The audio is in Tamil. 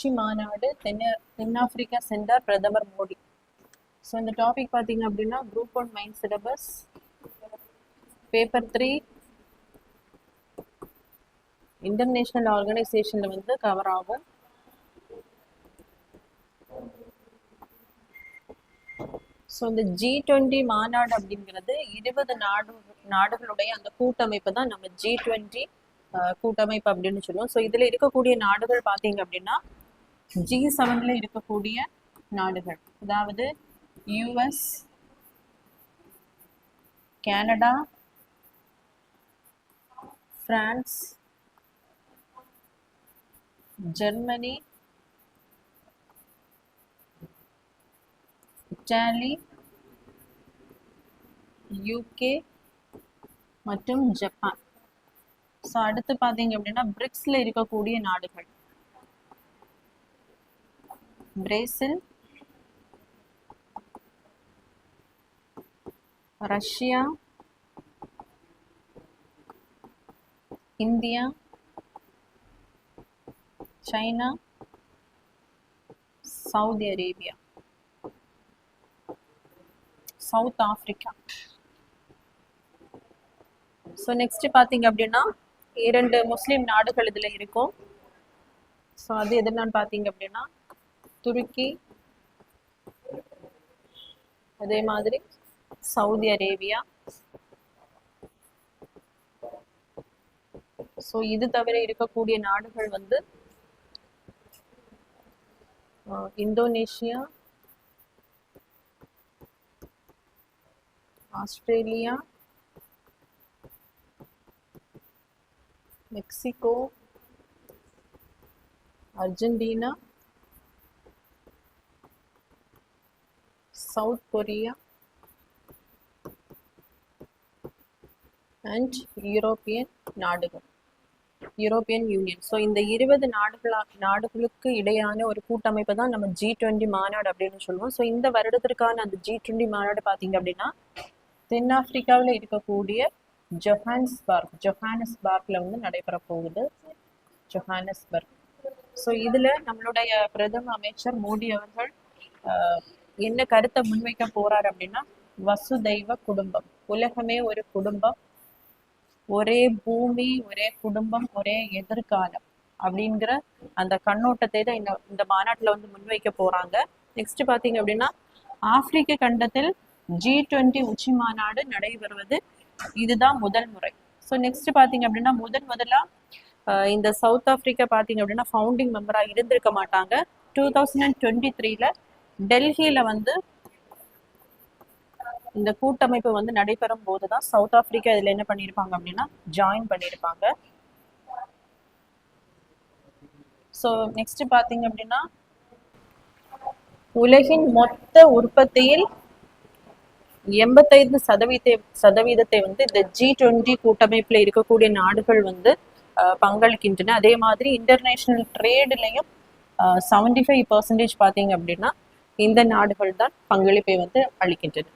உச்சி மாநாடு தென்னாப்பிரிக்கா சென்றார் பிரதமர் மோடி. ஸோ இந்த டாபிக் பார்த்தீங்க அப்படின்னா group 1 main syllabus paper 3 international ஆர்கனைசேஷன்ல வந்து கவர் ஆகும். ஸோ இந்த G20 மாநாடு அப்படிங்கிறது 20 நாடுகளுடைய அந்த கூட்டமைப்பு தான் நம்ம G20 கூட்டமைப்பு அப்படின்னு சொல்லுவோம். ஸோ இதுல இருக்கக்கூடிய நாடுகள் பார்த்தீங்க அப்படின்னா G7ல இருக்கக்கூடிய நாடுகள், அதாவது US, Canada, France, Germany, Italy, UK மற்றும் ஜப்பான். ஸோ அடுத்து பார்த்தீங்க அப்படின்னா பிரிக்ஸ்ல இருக்கக்கூடிய நாடுகள் Brazil, Russia, India, China, Saudi Arabia, south Africa. So next பார்த்தீங்க அப்படின்னா 2 முஸ்லீம் நாடுகள் இதுல இருக்கும். ஸோ அது எதுனான்னு பார்த்தீங்க அப்படின்னா துருக்கி, அதே மாதிரி சவுதி அரேபியா. ஸோ இது தவிர இருக்கக்கூடிய நாடுகள் வந்து Indonesia, Australia, Mexico, Argentina, south Korea and European நாடுகள், யூரோப்பியன் யூனியன். ஸோ இந்த 20 நாடுகளுக்கு இடையான ஒரு கூட்டமைப்பு தான் நம்ம G20 மாநாடு அப்படின்னு சொல்லுவோம். ஸோ இந்த வருடத்திற்கான அந்த G20 மாநாடு பார்த்தீங்க அப்படின்னா தென்னாப்பிரிக்காவில் இருக்கக்கூடிய ஜொஹானஸ்பர்க்ல வந்து நடைபெற போகுது. ஜொஹானஸ்பர்க். ஸோ இதுல நம்மளுடைய பிரதம அமைச்சர் மோடி அவர்கள் என்ன கருத்தை முன்வைக்க போறார் அப்படின்னா வசுதைவ குடும்பம், உலகமே ஒரு குடும்பம், ஒரே பூமி, ஒரே குடும்பம், ஒரே எதிர்காலம் அப்படிங்கிற அந்த கண்ணோட்டத்தை தான் இந்த மாநாட்டில் வந்து முன்வைக்க போறாங்க. நெக்ஸ்ட் பாத்தீங்க அப்படின்னா ஆப்பிரிக்க கண்டத்தில் G20 உச்சி மாநாடு நடைபெறுவது இதுதான் முதல் முறை. ஸோ நெக்ஸ்ட் பாத்தீங்க அப்படின்னா முதலா இந்த சவுத் ஆப்பிரிக்கா பாத்தீங்க அப்படின்னா ஃபவுண்டிங் மெம்பரா இருந்திருக்க மாட்டாங்க. 2023ல டெல்லியில வந்து இந்த கூட்டமைப்பு வந்து நடைபெறும் போதுதான் சவுத் ஆப்பிரிக்கா இதுல என்ன பண்ணிருப்பாங்க அப்படின்னா ஜாயின் பண்ணிருப்பாங்க. ஸோ நெக்ஸ்ட் பாத்தீங்க அப்படின்னா உலகின் மொத்த உற்பத்தியில் 85% வந்து இந்த G20 கூட்டமைப்புல இருக்கக்கூடிய நாடுகள் வந்து பங்களிக்கின்றன. அதே மாதிரி இன்டர்நேஷனல் ட்ரேட்லயும் 75% பாத்தீங்க அப்படின்னா இந்த நாடுகள் தான் பங்களிப்பை வந்து அளிக்கின்றன.